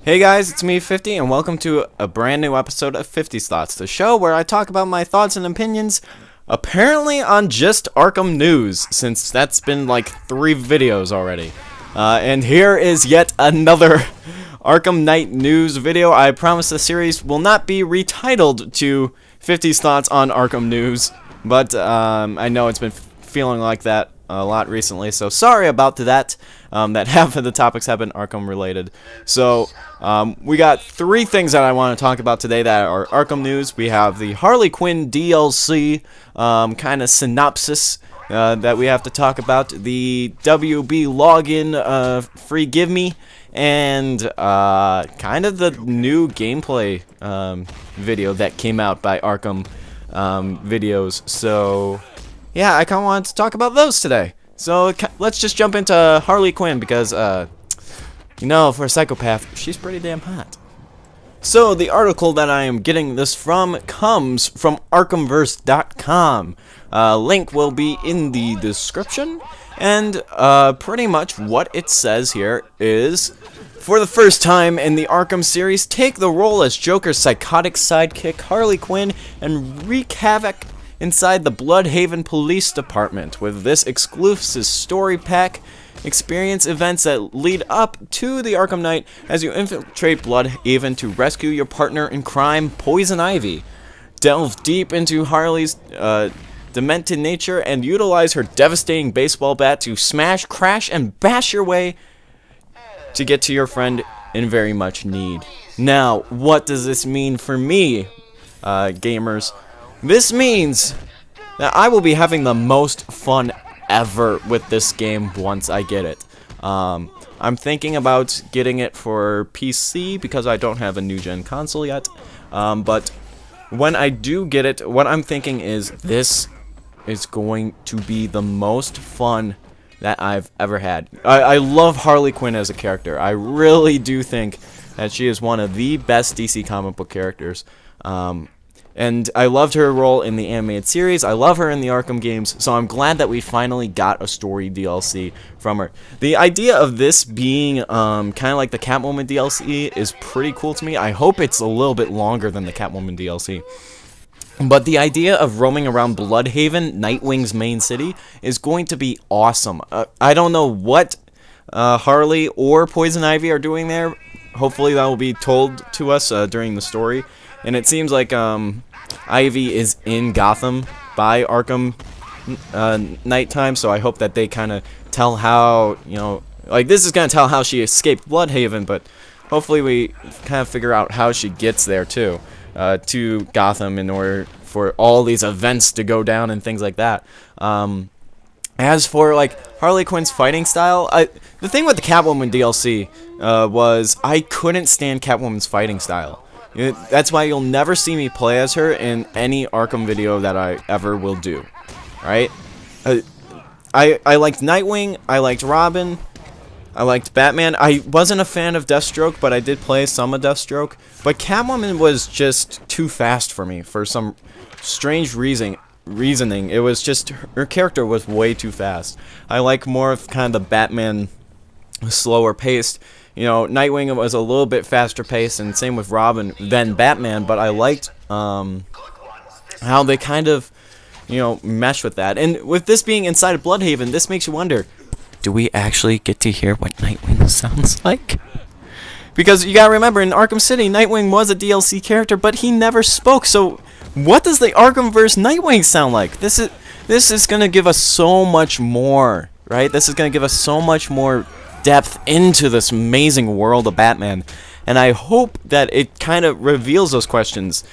Hey guys, it's me 50 and welcome to a brand new episode of 50's Thoughts, the show where I talk about my thoughts and opinions apparently on just Arkham news, since that's been like 3 videos already. And here is yet another Arkham Knight news video. I promise the series will not be retitled to 50's Thoughts on Arkham news, but I know it's been feeling like that a lot recently, so sorry about that. That half of the topics have been Arkham related. So we got 3 things that I want to talk about today that are Arkham news. We have the Harley Quinn Dlc kind of synopsis that we have to talk about, the WB login free give me, and kind of the new gameplay video that came out by Arkham videos. So yeah, I kind of wanted to talk about those today. So let's just jump into Harley Quinn because, you know, for a psychopath, she's pretty damn hot. So the article that I am getting this from comes from ArkhamVerse.com. Link will be in the description. And pretty much what it says here is, for the first time in the Arkham series, take the role as Joker's psychotic sidekick Harley Quinn and wreak havoc inside the Bloodhaven Police Department. With this exclusive story pack, experience events that lead up to the Arkham Knight as you infiltrate Bloodhaven to rescue your partner in crime, Poison Ivy. Delve deep into Harley's demented nature and utilize her devastating baseball bat to smash, crash, and bash your way to get to your friend in very much need. Now, what does this mean for me, gamers? This means that I will be having the most fun ever with this game once I get it. I'm thinking about getting it for PC because I don't have a new gen console yet. But when I do get it, what I'm thinking is this is going to be the most fun that I've ever had. I love Harley Quinn as a character. I really do think that she is one of the best DC comic book characters. And I loved her role in the animated series. I love her in the Arkham games. So I'm glad that we finally got a story DLC from her. The idea of this being kind of like the Catwoman DLC is pretty cool to me. I hope it's a little bit longer than the Catwoman DLC. But the idea of roaming around Bloodhaven, Nightwing's main city, is going to be awesome. I don't know what Harley or Poison Ivy are doing there. Hopefully that will be told to us during the story. And it seems like Ivy is in Gotham by Arkham nighttime, so I hope that they kind of tell how, you know, like this is going to tell how she escaped Bloodhaven, but hopefully we kind of figure out how she gets there too, to Gotham in order for all these events to go down and things like that. As for like Harley Quinn's fighting style, the thing with the Catwoman DLC was I couldn't stand Catwoman's fighting style. That's why you'll never see me play as her in any Arkham video that I ever will do. Right? I liked Nightwing, I liked Robin, I liked Batman. I wasn't a fan of Deathstroke, but I did play some of Deathstroke. But Catwoman was just too fast for me for some strange reasoning. It was just, her character was way too fast. I like more of kind of the Batman slower paced. You know, Nightwing was a little bit faster paced, and same with Robin than Batman, but I liked how they kind of, you know, mesh with that. And with this being inside of Bloodhaven, this makes you wonder, do we actually get to hear what Nightwing sounds like? Because you gotta remember, in Arkham City, Nightwing was a DLC character, but he never spoke, so what does the Arkhamverse Nightwing sound like? This is gonna give us so much more, right? This is gonna give us so much more depth into this amazing world of Batman, and I hope that it kind of reveals those questions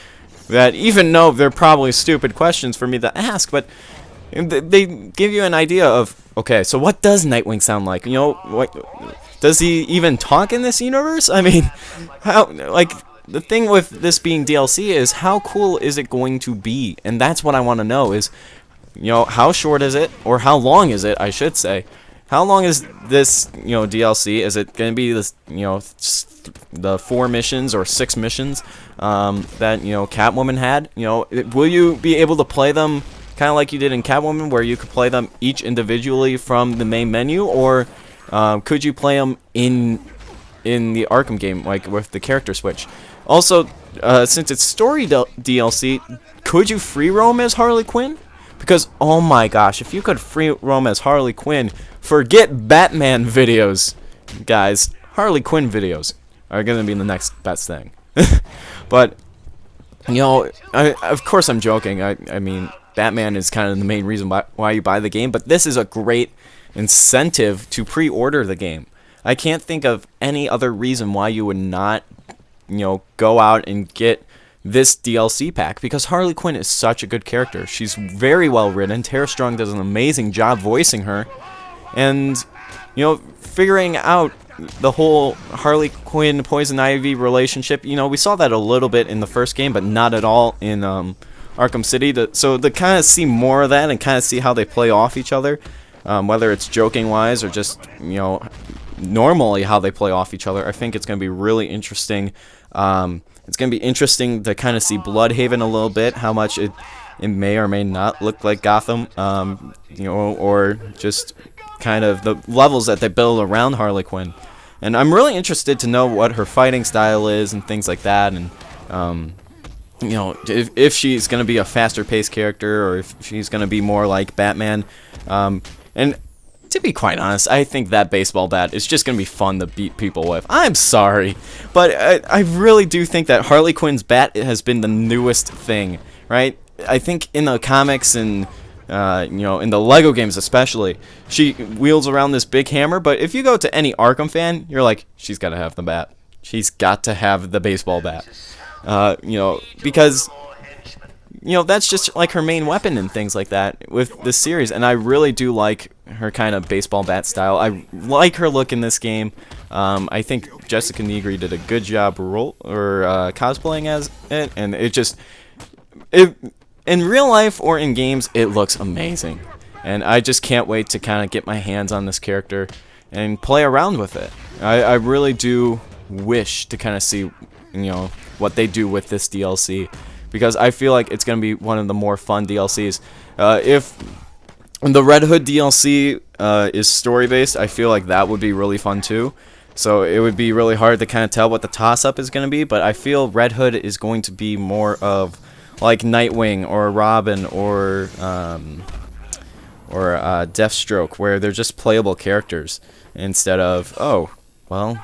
that, even though they're probably stupid questions for me to ask, but they give you an idea of, okay, so what does Nightwing sound like? You know, what does he even talk in this universe? I mean, how, like, the thing with this being DLC is how cool is it going to be? And that's what I want to know is, you know, how short is it, or how long is it, I should say. How long is this, you know, DLC? Is it going to be this, you know, the 4 missions or 6 missions that, you know, Catwoman had? You know, will you be able to play them kind of like you did in Catwoman, where you could play them each individually from the main menu, or could you play them in in the Arkham game, like with the character switch. Also, since it's story DLC, could you free roam as Harley Quinn? Because, oh my gosh, if you could free roam as Harley Quinn, forget Batman videos, guys. Harley Quinn videos are going to be the next best thing. But, you know, of course I'm joking. I mean, Batman is kind of the main reason why you buy the game, but this is a great incentive to pre-order the game. I can't think of any other reason why you would not, you know, go out and get this DLC pack, because Harley Quinn is such a good character. She's very well written. Tara Strong does an amazing job voicing her, and, you know, figuring out the whole Harley Quinn Poison Ivy relationship, you know, we saw that a little bit in the first game, but not at all in Arkham City. So to kind of see more of that and kind of see how they play off each other, whether it's joking wise or just, you know, normally how they play off each other, I think it's going to be really interesting. It's going to be interesting to kind of see Bloodhaven a little bit, how much it may or may not look like Gotham, you know, or just kind of the levels that they build around Harley Quinn. And I'm really interested to know what her fighting style is and things like that, and you know, if she's going to be a faster paced character or if she's going to be more like Batman. And to be quite honest, I think that baseball bat is just going to be fun to beat people with. I'm sorry, but I really do think that Harley Quinn's bat has been the newest thing, right? I think in the comics and, you know, in the Lego games especially, she wields around this big hammer, but if you go to any Arkham fan, you're like, she's got to have the bat. She's got to have the baseball bat. You know, because, you know, that's just like her main weapon and things like that with this series, and I really do like her kind of baseball bat style. I like her look in this game. I think Jessica Negri did a good job cosplaying as it, and in real life or in games, it looks amazing, and I just can't wait to kind of get my hands on this character and play around with it. I really do wish to kind of see, you know, what they do with this DLC, because I feel like it's going to be one of the more fun DLCs. If the Red Hood DLC is story-based, I feel like that would be really fun too. So it would be really hard to kind of tell what the toss-up is going to be, but I feel Red Hood is going to be more of like Nightwing or Robin or Deathstroke, where they're just playable characters instead of, oh, well,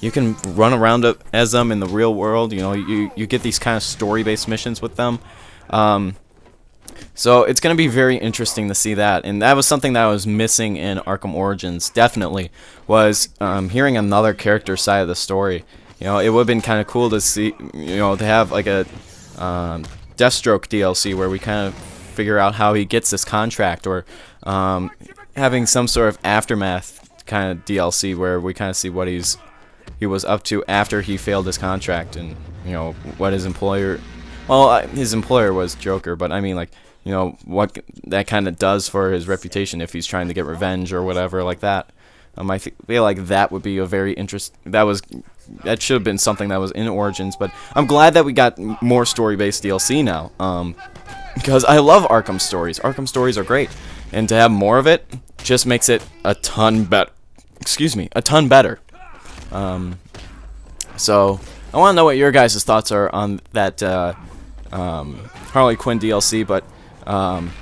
you can run around as them in the real world. You know, you get these kind of story-based missions with them. So it's going to be very interesting to see that. And that was something that I was missing in Arkham Origins, definitely, was hearing another character side of the story. You know, it would have been kind of cool to see, you know, to have like a Deathstroke DLC where we kind of figure out how he gets this contract, or having some sort of aftermath kind of DLC where we kind of see what he was up to after he failed his contract, and, you know, what his employer, well, his employer was Joker, but I mean, like, you know, what that kind of does for his reputation if he's trying to get revenge or whatever like that. I feel like that would be a very that should have been something that was in Origins, but I'm glad that we got more story-based DLC now, because I love Arkham stories. Arkham stories are great, and to have more of it just makes it a ton better. A ton better. So I want to know what your guys' thoughts are on that Harley Quinn DLC, but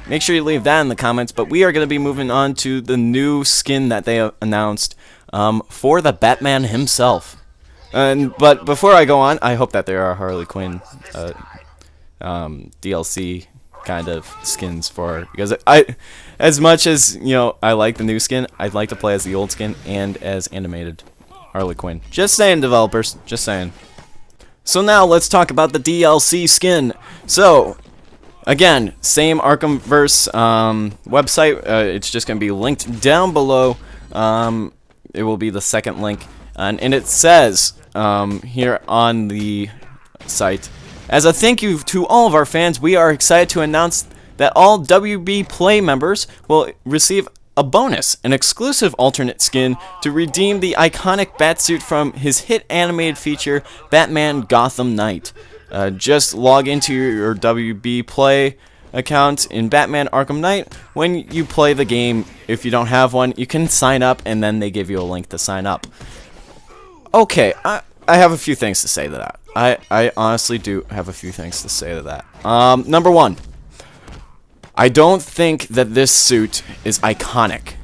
make sure you leave that in the comments. But we are going to be moving on to the new skin that they announced for the Batman himself. But before I go on, I hope that there are Harley Quinn DLC kind of skins for, because as much as, you know, I like the new skin, I'd like to play as the old skin and as animated Harley Quinn. Just saying, developers. Just saying. So now let's talk about the DLC skin. So, again, same Arkhamverse website. It's just going to be linked down below. It will be the second link. And it says here on the site, as a thank you to all of our fans, we are excited to announce that all WB Play members will receive a bonus, an exclusive alternate skin to redeem the iconic Batsuit from his hit animated feature, Batman Gotham Knight. Just log into your WB Play account in Batman Arkham Knight. When you play the game, if you don't have one, you can sign up, and then they give you a link to sign up. Okay, I have a few things to say to that. I honestly do have a few things to say to that. Number one, I don't think that this suit is iconic.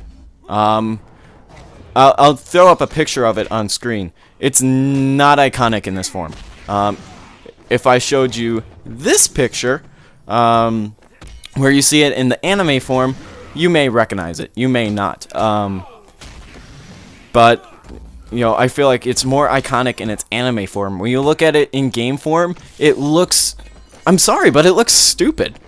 I'll throw up a picture of it on screen. It's not iconic in this form. If I showed you this picture, where you see it in the anime form, you may recognize it. You may not. But you know, I feel like it's more iconic in its anime form. When you look at it in game form, it looks, I'm sorry, but it looks stupid.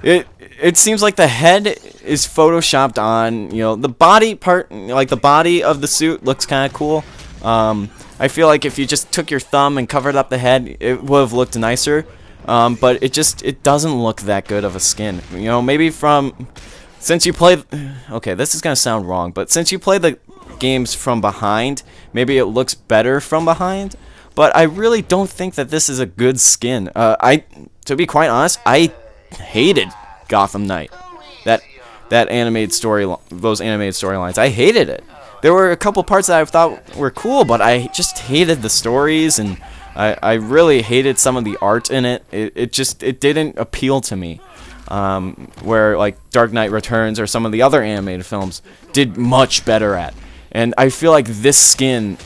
It seems like the head is photoshopped on, you know, the body part, like the body of the suit looks kind of cool. I feel like if you just took your thumb and covered up the head, it would have looked nicer. But it doesn't look that good of a skin. You know, maybe since you play, okay, this is gonna sound wrong, but since you play the games from behind, maybe it looks better from behind. But I really don't think that this is a good skin. To be quite honest, I hated Gotham Knight. That animated story, those animated storylines, I hated it. There were a couple parts that I thought were cool, but I just hated the stories, and I really hated some of the art in it. It didn't appeal to me. Where like Dark Knight Returns or some of the other animated films did much better at. And I feel like this skin,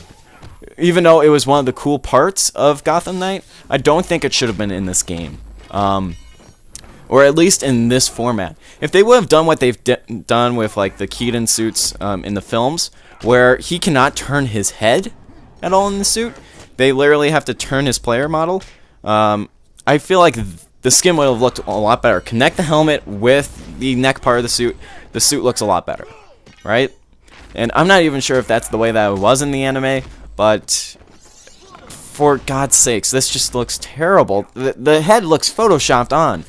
even though it was one of the cool parts of Gotham Knight, I don't think it should have been in this game. Or at least in this format. If they would have done what they've done with like the Keaton suits in the films, where he cannot turn his head at all in the suit, they literally have to turn his player model. I feel like the skin would have looked a lot better. Connect the helmet with the neck part of the suit looks a lot better, right? And I'm not even sure if that's the way that it was in the anime, but for God's sakes, this just looks terrible. The head looks photoshopped on.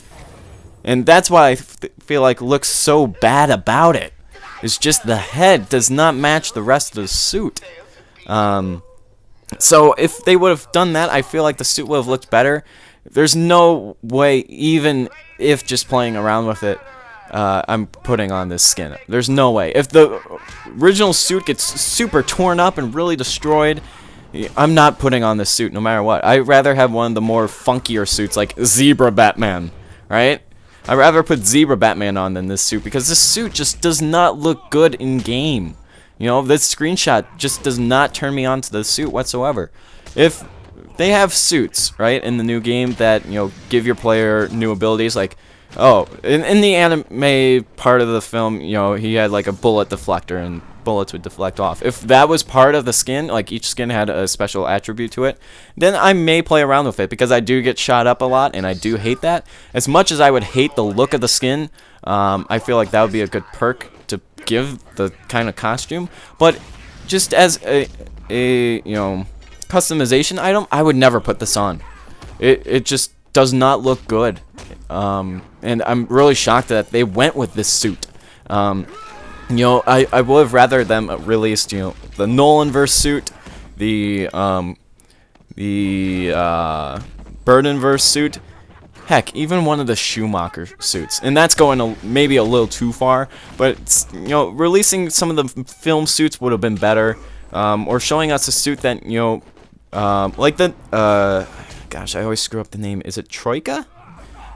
And that's why I feel like looks so bad about it. It's just the head does not match the rest of the suit. So if they would have done that, I feel like the suit would have looked better. There's no way, even if just playing around with it, I'm putting on this skin. There's no way. If the original suit gets super torn up and really destroyed, I'm not putting on this suit no matter what. I'd rather have one of the more funkier suits like Zebra Batman, right? I'd rather put Zebra Batman on than this suit, because this suit just does not look good in game. You know, this screenshot just does not turn me on to the suit whatsoever. If they have suits, right, in the new game that, you know, give your player new abilities, like, oh, in the anime part of the film, you know, he had like a bullet deflector and bullets would deflect off. If that was part of the skin, like each skin had a special attribute to it, then I may play around with it, because I do get shot up a lot and I do hate that. As much as I would hate the look of the skin, I feel like that would be a good perk to give the kind of costume. But just as a you know, customization item, I would never put this on. It just does not look good. And I'm really shocked that they went with this suit. You know, I would have rather them released, you know, the Nolanverse suit, the Burtonverse suit, heck, even one of the Schumacher suits. And that's going maybe a little too far, but it's, you know, releasing some of the film suits would have been better, or showing us a suit that, you know, like the gosh, I always screw up the name. Is it Troika?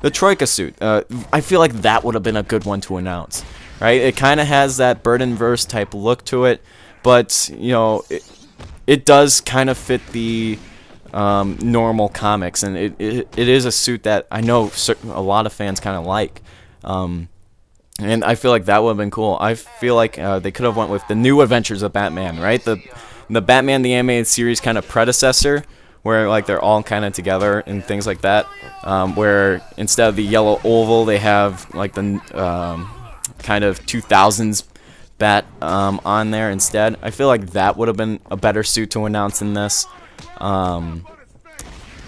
The Troika Suit. I feel like that would have been a good one to announce, right? It kind of has that Burtonverse type look to it, but, you know, it does kind of fit the normal comics, and it is a suit that I know a lot of fans kind of like. And I feel like that would have been cool. I feel like they could have went with the New Adventures of Batman, right? The Batman the Animated Series kind of predecessor, where like they're all kind of together and things like that, where instead of the yellow oval, they have like the kind of 2000s bat on there instead. I feel like that would have been a better suit to announce than this. You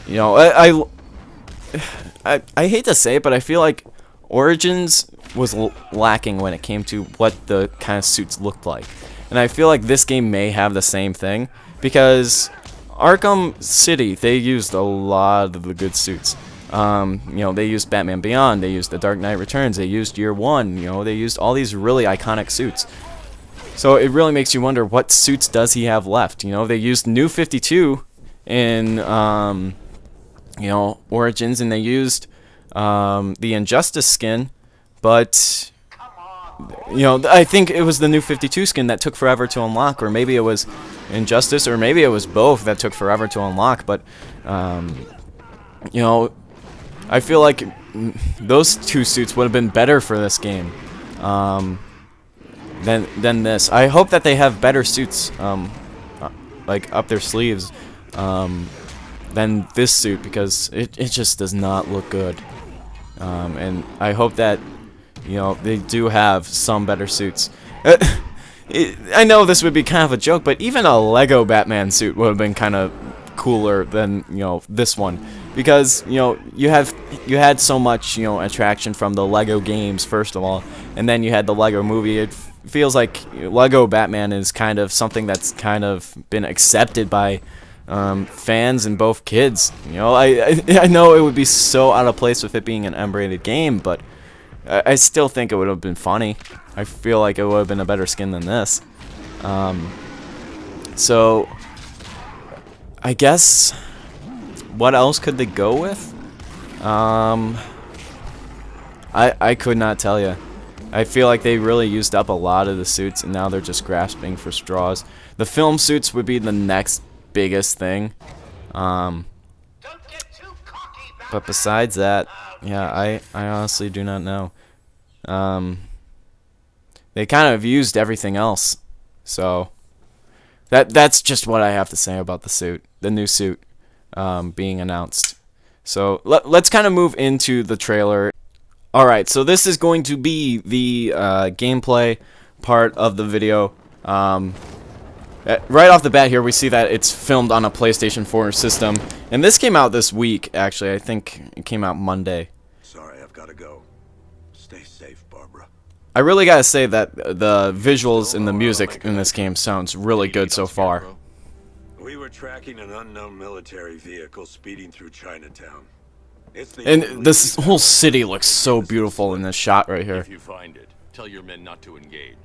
know, I hate to say it, but I feel like Origins was lacking when it came to what the kind of suits looked like. And I feel like this game may have the same thing, because Arkham City, they used a lot of the good suits. You know, they used Batman Beyond, they used The Dark Knight Returns, they used Year One, you know, they used all these really iconic suits. So it really makes you wonder, what suits does he have left? You know, they used New 52 in, you know, Origins, and they used the Injustice skin, but, you know, I think it was the New 52 skin that took forever to unlock, or maybe it was Injustice, or maybe it was both that took forever to unlock, but, you know, I feel like those two suits would have been better for this game than this. I hope that they have better suits, like, up their sleeves, than this suit, because it just does not look good. And I hope that, you know, they do have some better suits. I know this would be kind of a joke, but even a Lego Batman suit would have been kind of cooler than, you know, this one, because, you know, you had so much, you know, attraction from the Lego games first of all, and then you had the Lego movie. It feels like Lego Batman is kind of something that's kind of been accepted by fans and both kids. You know, I know it would be so out of place with it being an M-rated game, but I still think it would have been funny. I feel like it would have been a better skin than this. So I guess, what else could they go with? I could not tell you. I feel like they really used up a lot of the suits, and now they're just grasping for straws. The film suits would be the next biggest thing. But besides that, yeah, I honestly do not know. They kind of used everything else, so that's just what I have to say about the new suit being announced. So let's kind of move into the trailer. Alright, so this is going to be the gameplay part of the video. Right off the bat here, we see that it's filmed on a PlayStation 4 system. And this came out this week, actually. I think it came out Monday. Sorry, I've got to go. Stay safe, Barbara. I really gotta say that the visuals and the music in this game sounds really good so far. We were tracking an unknown military vehicle speeding through Chinatown. And this whole city looks so beautiful in this shot right here. If you find it, tell your men not to engage.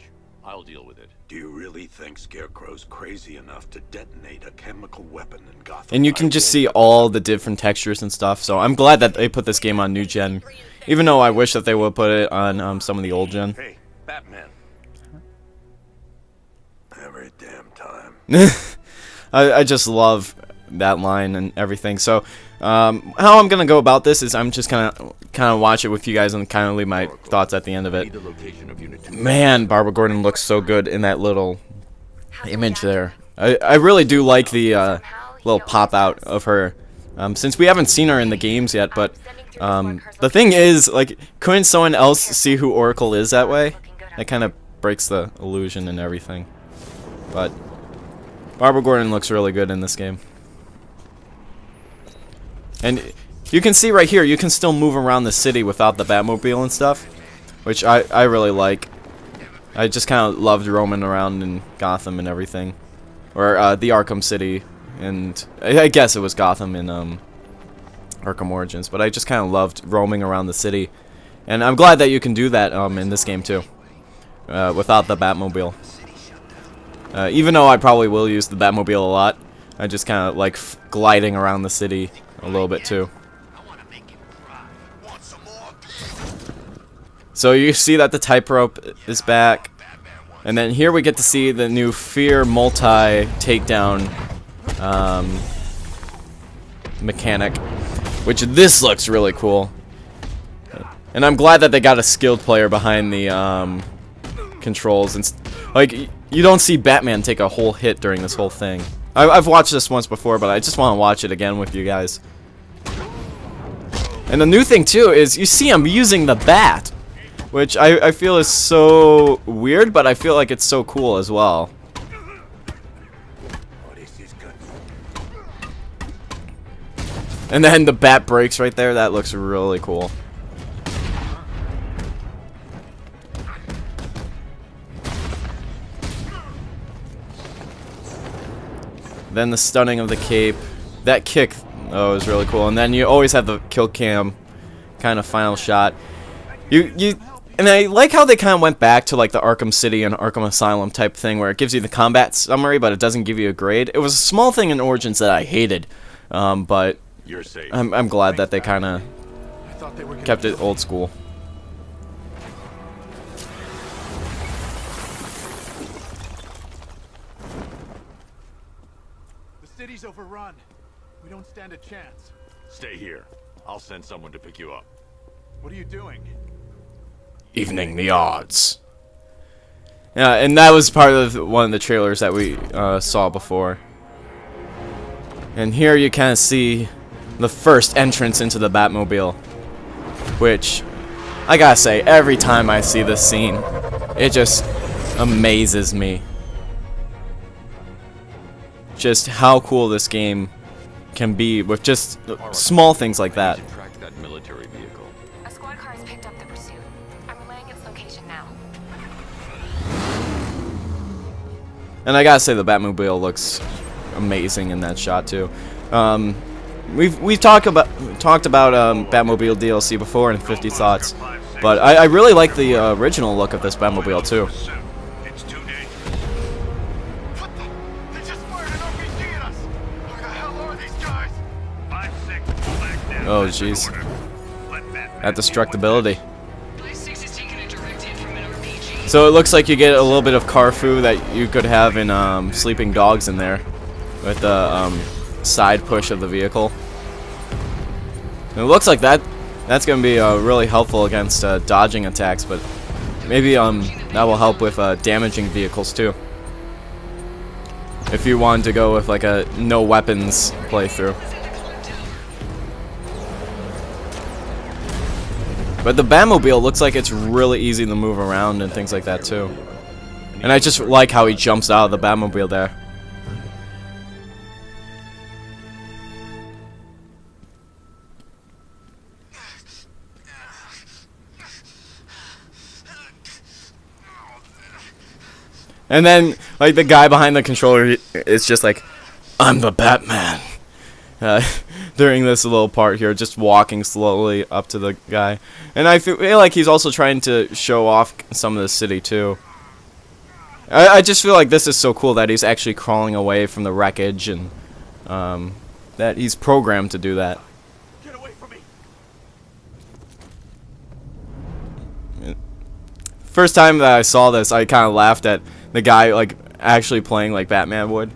I'll deal with it. Do you really think Scarecrow's crazy enough to detonate a chemical weapon in Gotham? And you can just see all the different textures and stuff, so I'm glad that they put this game on new gen. Even though I wish that they would put it on some of the old gen. Hey, Batman. Every damn time. I just love that line and everything. So how I'm gonna go about this is I'm just kind of watch it with you guys and kind of leave my thoughts at the end of it. Man, Barbara Gordon looks so good in that little image there. I really do like the little pop out of her. Since we haven't seen her in the games yet, but the thing is, like, couldn't someone else see who Oracle is that way? That kind of breaks the illusion and everything. But Barbara Gordon looks really good in this game. And you can see right here, you can still move around the city without the Batmobile and stuff, which I really like. I just kind of loved roaming around in Gotham and everything. Or the Arkham City, and I guess it was Gotham in Arkham Origins, but I just kind of loved roaming around the city. And I'm glad that you can do that in this game too, without the Batmobile. Even though I probably will use the Batmobile a lot, I just kind of like gliding around the city a little bit too. So you see that the tightrope is back, and then here we get to see the new Fear multi takedown mechanic, which this looks really cool. And I'm glad that they got a skilled player behind the controls, and like, you don't see Batman take a whole hit during this whole thing. I've watched this once before, but I just want to watch it again with you guys. And the new thing too is you see him using the bat, which I feel is so weird, but I feel like it's so cool as well. And then the bat breaks right there. That looks really cool. Then the stunning of the cape. That kick, oh, is really cool. And then you always have the kill cam kind of final shot. You And I like how they kind of went back to like the Arkham City and Arkham Asylum type thing, where it gives you the combat summary, but it doesn't give you a grade. It was a small thing in Origins that I hated, but You're safe. I'm glad that they kind of kept it old school. The city's overrun. We don't stand a chance. Stay here. I'll send someone to pick you up. What are you doing? Evening the odds. Yeah, and that was part of one of the trailers that we saw before. And here you kind of see the first entrance into the Batmobile, which I gotta say, every time I see this scene, it just amazes me. Just how cool this game can be with just small things like that. Track that military vehicle. A squad car has picked up the pursuit. I'm relaying its location now. And I gotta say, the Batmobile looks amazing in that shot too. We've talked about Batmobile DLC before in 50's Thoughts, but I really like the original look of this Batmobile too. It's too dangerous. What the? They just fired an RPG at us! Where the hell are these guys? 5-6, pull back down. Oh, That's an jeez. order. Let Batman That be destructibility. 5-6 has taken a direct hit from an RPG. So it looks like you get a little bit of Carfu that you could have in Sleeping Dogs in there, with the side push of the vehicle. And it looks like that's going to be really helpful against dodging attacks, but maybe that will help with damaging vehicles too. If you wanted to go with like a no weapons playthrough. But the Batmobile looks like it's really easy to move around and things like that too. And I just like how he jumps out of the Batmobile there. And then, like, the guy behind the controller is just like, I'm the Batman. During this little part here, just walking slowly up to the guy. And I feel like he's also trying to show off some of the city, too. I just feel like this is so cool that he's actually crawling away from the wreckage, and that he's programmed to do that. Get away from me! First time that I saw this, I kind of laughed at the guy, like, actually playing like Batman would.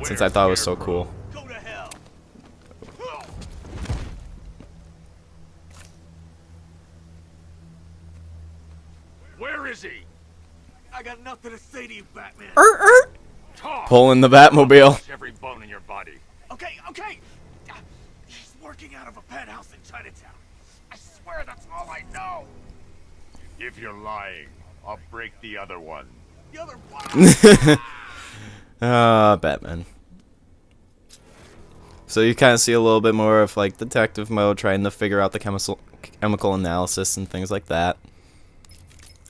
Since I thought it was so cool. Go to hell! Where is he? I got nothing to say to you, Batman. Talk. Pulling the Batmobile. Crush every bone in your body. Okay, okay! He's working out of a penthouse in Chinatown. I swear that's all I know! If you're lying, I'll break the other one. The other one! Batman. So you kind of see a little bit more of like detective mode, trying to figure out the chemical analysis and things like that.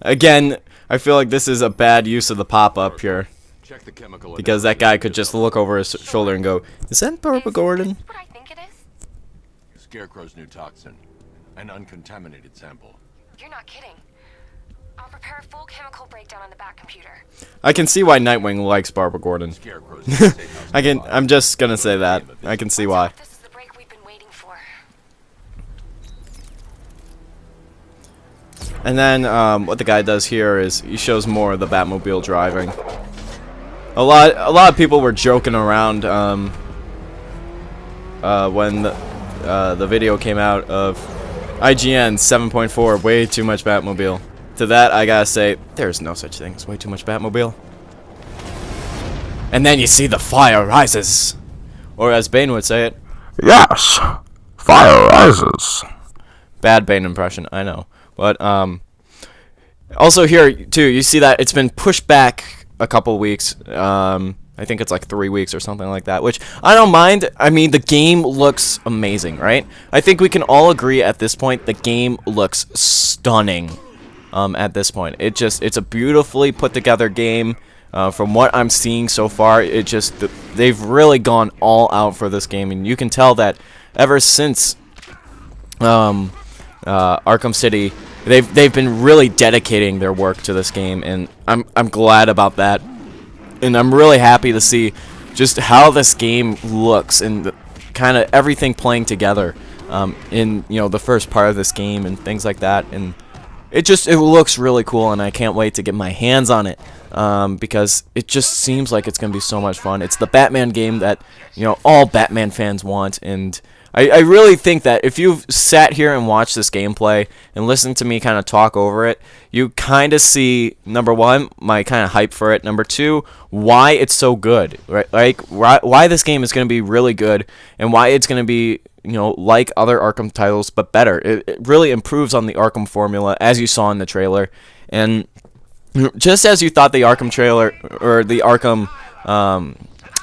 Again, I feel like this is a bad use of the pop-up here, Check the chemical because that guy could just look over his shoulder and go, "Is that Barbara Gordon?" Is this what I think it is? Scarecrow's new toxin. An uncontaminated sample. You're not kidding. I'll prepare a full chemical breakdown on the back computer. I can see why Nightwing likes Barbara Gordon. Scarecrow's new safe house supply. I'm just gonna say that. I can see why. This is the break we've been waiting for. And then what the guy does here is he shows more of the Batmobile driving. A lot of people were joking around when the video came out of IGN 7.4, way too much Batmobile. To that, I gotta say, there's no such thing as way too much Batmobile. And then you see the fire rises, or as Bane would say it, Yes, fire rises. bad Bane impression, I know. But also here too, you see that it's been pushed back a couple weeks. I think it's like 3 weeks or something like that, which I don't mind. I mean, the game looks amazing, right? I think we can all agree at this point the game looks stunning. At this point, it's a beautifully put together game. From what I'm seeing so far, they've really gone all out for this game, and you can tell that ever since Arkham City they've been really dedicating their work to this game, and I'm glad about that. And I'm really happy to see just how this game looks and kind of everything playing together in the first part of this game and things like that. And it looks really cool, and I can't wait to get my hands on it because it just seems like it's gonna be so much fun. It's the Batman game that all Batman fans want, and I really think that if you've sat here and watched this gameplay and listened to me kind of talk over it, you kind of see, number one, my kind of hype for it. Number two, why it's so good, right? Like why this game is going to be really good, and why it's going to be like other Arkham titles but better. It really improves on the Arkham formula, as you saw in the trailer. And just as you thought the Arkham trailer or the Arkham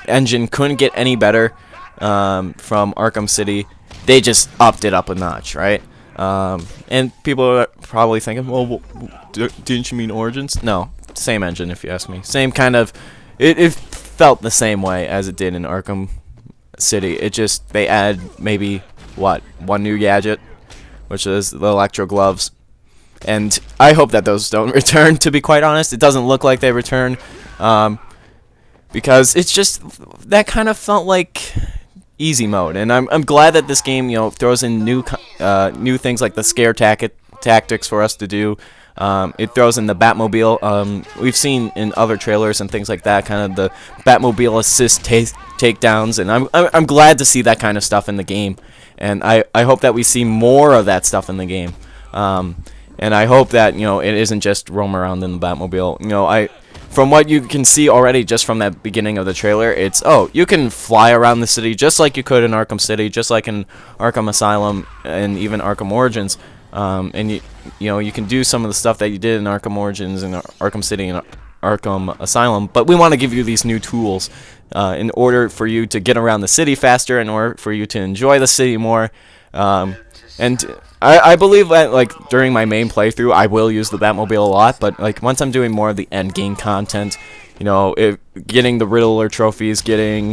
engine couldn't get any better from Arkham City, they just upped it up a notch, right? And people are probably thinking, well, didn't you mean Origins? No, same engine if you ask me. Same kind of, it felt the same way as it did in Arkham City. It just, they add maybe, one new gadget, which is the electro gloves. And I hope that those don't return, to be quite honest. It doesn't look like they return, because it's just, that kind of felt like easy mode. And I'm glad that this game throws in new things like the scare tactics for us to do. It throws in the Batmobile. We've seen in other trailers and things like that, kind of the Batmobile assist takedowns, and I'm glad to see that kind of stuff in the game. And I hope that we see more of that stuff in the game. And I hope that it isn't just roam around in the Batmobile. From what you can see already just from that beginning of the trailer, it's, you can fly around the city just like you could in Arkham City, just like in Arkham Asylum and even Arkham Origins. And you can do some of the stuff that you did in Arkham Origins and Arkham City and Arkham Asylum, but we want to give you these new tools in order for you to get around the city faster, in order for you to enjoy the city more. And I believe that, like, during my main playthrough, I will use the Batmobile a lot, but, like, once I'm doing more of the end game content, getting the Riddler trophies, getting,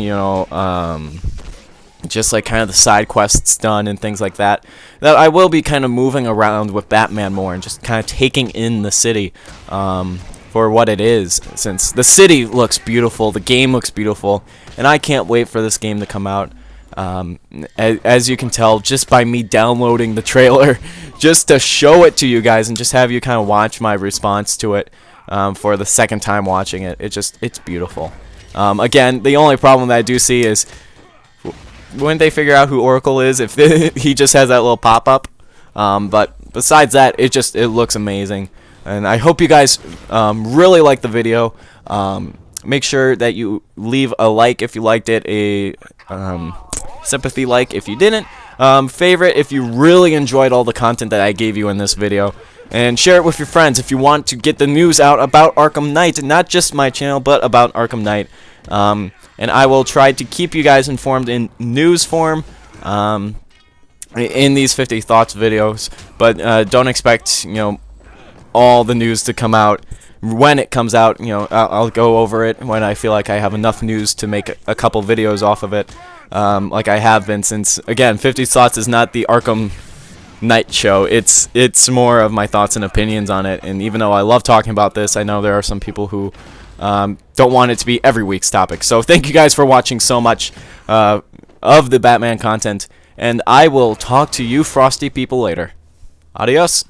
just, like, kind of the side quests done and things like that, that I will be kind of moving around with Batman more and just kind of taking in the city for what it is, since the city looks beautiful, the game looks beautiful, and I can't wait for this game to come out. As you can tell just by me downloading the trailer just to show it to you guys and just have you kind of watch my response to it for the second time watching it. It's beautiful. Again, the only problem that I do see is when they figure out who Oracle is, if he just has that little pop-up. But besides that, it looks amazing, and I hope you guys really like the video. Make sure that you leave a like if you liked it, a sympathy like if you didn't, favorite if you really enjoyed all the content that I gave you in this video, and share it with your friends if you want to get the news out about Arkham Knight, not just my channel but about Arkham Knight. And I will try to keep you guys informed in news form in these 50 Thoughts videos, but don't expect all the news to come out when it comes out. I'll go over it when I feel like I have enough news to make a couple videos off of it, like I have been, since, again, 50 Thoughts is not the Arkham Knight show. It's more of my thoughts and opinions on it, and even though I love talking about this, I know there are some people who don't want it to be every week's topic. So thank you guys for watching so much of the Batman content, and I will talk to you frosty people later. Adios.